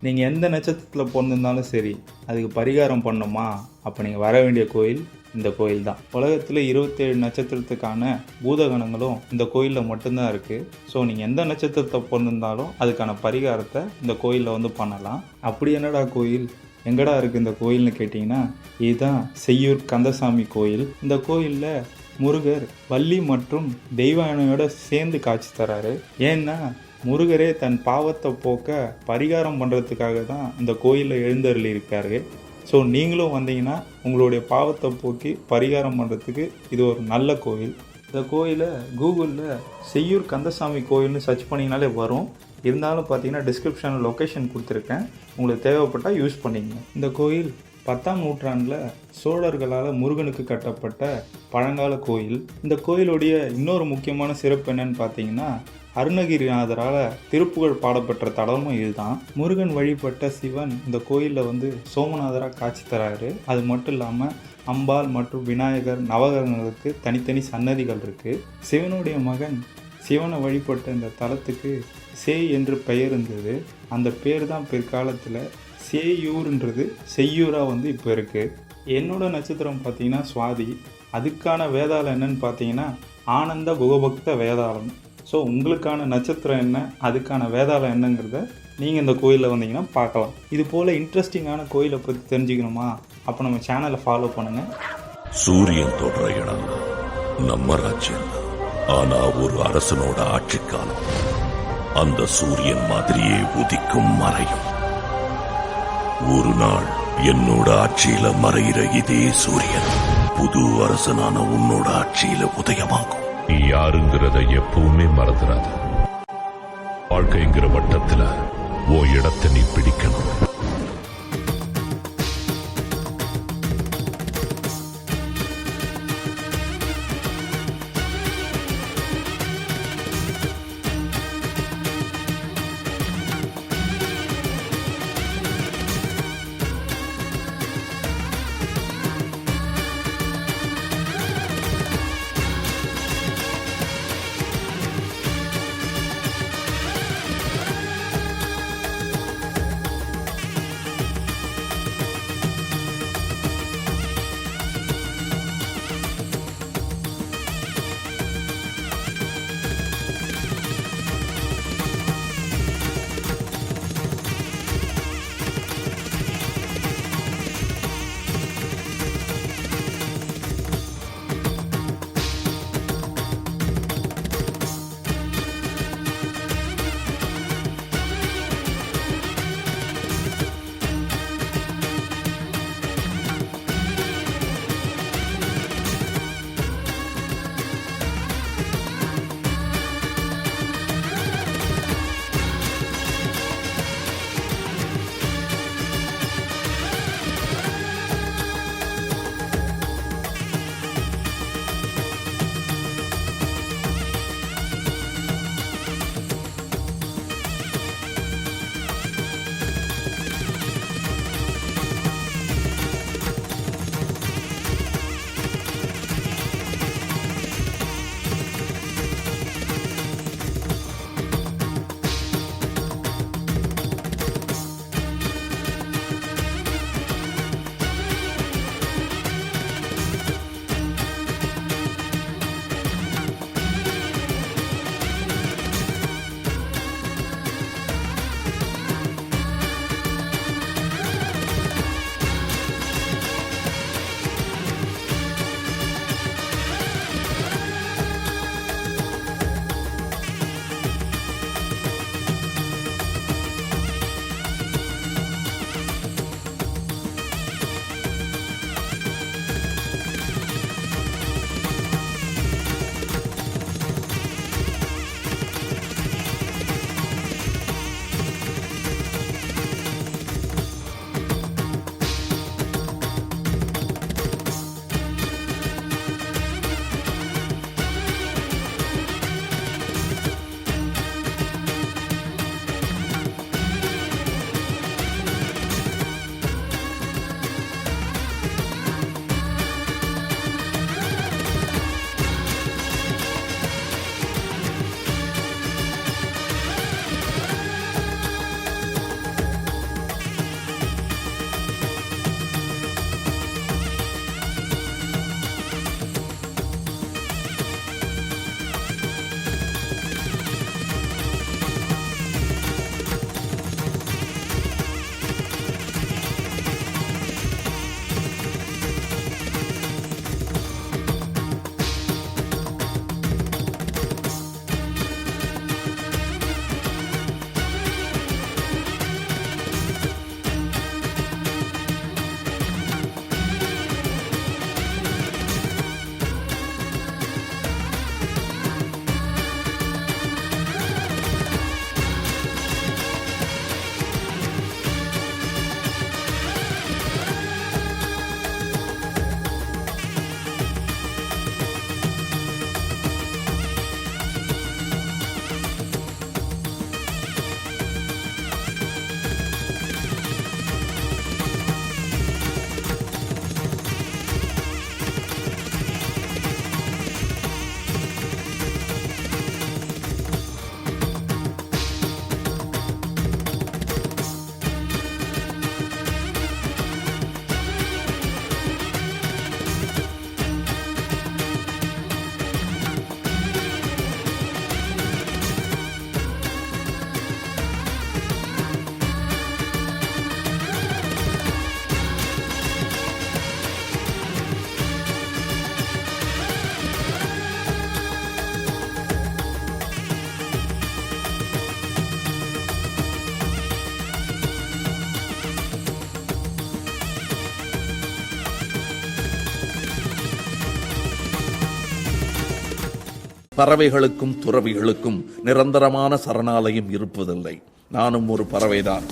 நீங்கள் எந்த நட்சத்திரத்தில் பிறந்திருந்தாலும் சரி, அதுக்கு பரிகாரம் பண்ணணுமா, அப்போ நீங்கள் வர வேண்டிய கோயில் இந்த கோயில் தான். உலகத்தில் 27 நட்சத்திரத்துக்கான பூதகணங்களும் இந்த கோயிலில் மட்டும்தான் இருக்குது. ஸோ நீங்கள் எந்த நட்சத்திரத்தை பிறந்திருந்தாலும் அதுக்கான பரிகாரத்தை இந்த கோயிலில் வந்து பண்ணலாம். அப்படி என்னடா கோயில், எங்கடா இருக்குது இந்த கோயில்னு கேட்டிங்கன்னா, இதுதான் செய்யூர் கந்தசாமி கோயில். இந்த கோயிலில் முருகர் வள்ளி மற்றும் தெய்வானையோட சேர்ந்து காட்சி தராரு. ஏன்னா முருகரே தன் பாவத்தை போக்க பரிகாரம் பண்ணுறதுக்காக தான் இந்த கோயிலில் எழுந்தருளி இருக்காரு. ஸோ நீங்களும் வந்தீங்கன்னா உங்களுடைய பாவத்தை போக்கி பரிகாரம் பண்ணுறதுக்கு இது ஒரு நல்ல கோயில். இந்த கோயிலை கூகுளில் செய்யூர் கந்தசாமி கோயில்னு சர்ச் பண்ணிங்கனாலே வரும். இருந்தாலும் பார்த்தீங்கன்னா டிஸ்கிரிப்ஷனில் லொக்கேஷன் கொடுத்துருக்கேன், உங்களுக்கு தேவைப்பட்டால் யூஸ் பண்ணிங்க. இந்த கோயில் 10ஆம் நூற்றாண்டில் சோழர்களால் முருகனுக்கு கட்டப்பட்ட பழங்கால கோயில். இந்த கோயிலுடைய இன்னொரு முக்கியமான சிறப்பு என்னன்னு பார்த்தீங்கன்னா, அருணகிரிநாதரால் திருப்புகழ் பாடப்பெற்ற தலமும் இதுதான். முருகன் வழிபட்ட சிவன் இந்த கோயிலில் வந்து சோமநாதராக காட்சி தராரு. அது மட்டும் இல்லாமல் அம்பாள் மற்றும் விநாயகர் நவகிரகங்களுக்கு தனித்தனி சன்னதிகள் இருக்குது. சிவனுடைய மகன் சிவனை வழிபட்ட இந்த தலத்துக்கு சேய் என்று பெயர் இருந்தது. அந்த பேர் தான் பிற்காலத்தில் சேயூர்ன்றது செய்யூராக வந்து இப்போ இருக்குது. என்னோட நட்சத்திரம் பார்த்தீங்கன்னா சுவாதி. அதுக்கான வேதாளம் என்னன்னு பார்த்தீங்கன்னா ஆனந்த குகபக்த வேதாளம். ஸோ உங்களுக்கான நட்சத்திரம் என்ன, அதுக்கான வேதாளம் என்னங்கிறத நீங்கள் இந்த கோயிலில் வந்தீங்கன்னா பார்க்கலாம். இது போல் இன்ட்ரெஸ்டிங்கான கோயிலை பற்றி தெரிஞ்சுக்கணுமா, அப்போ நம்ம சேனலை ஃபாலோ பண்ணுங்கள். சூரியன் தொடர இடம் நம்ம ராஜ்யம். ஆனா ஒரு அரசனோட ஆட்சி காலம் அந்த சூரியன் மாதிரியே உதிக்கும் மறையும். ஒரு நாள் என்னோட ஆட்சியில மறையிற இதே சூரியன் புது அரசனான உன்னோட ஆட்சியில உதயமாகும். நீ யாருங்கிறத எப்பவுமே மறந்துடாத. வாழ்க்கைங்கிற வட்டத்துல ஓ இடத்தை நீ பிடிக்கணும். பறவைகளுக்கும் துறவிகளுக்கும் நிரந்தரமான சரணாலயம் இருப்பதில்லை. நானும் ஒரு பறவைதான்.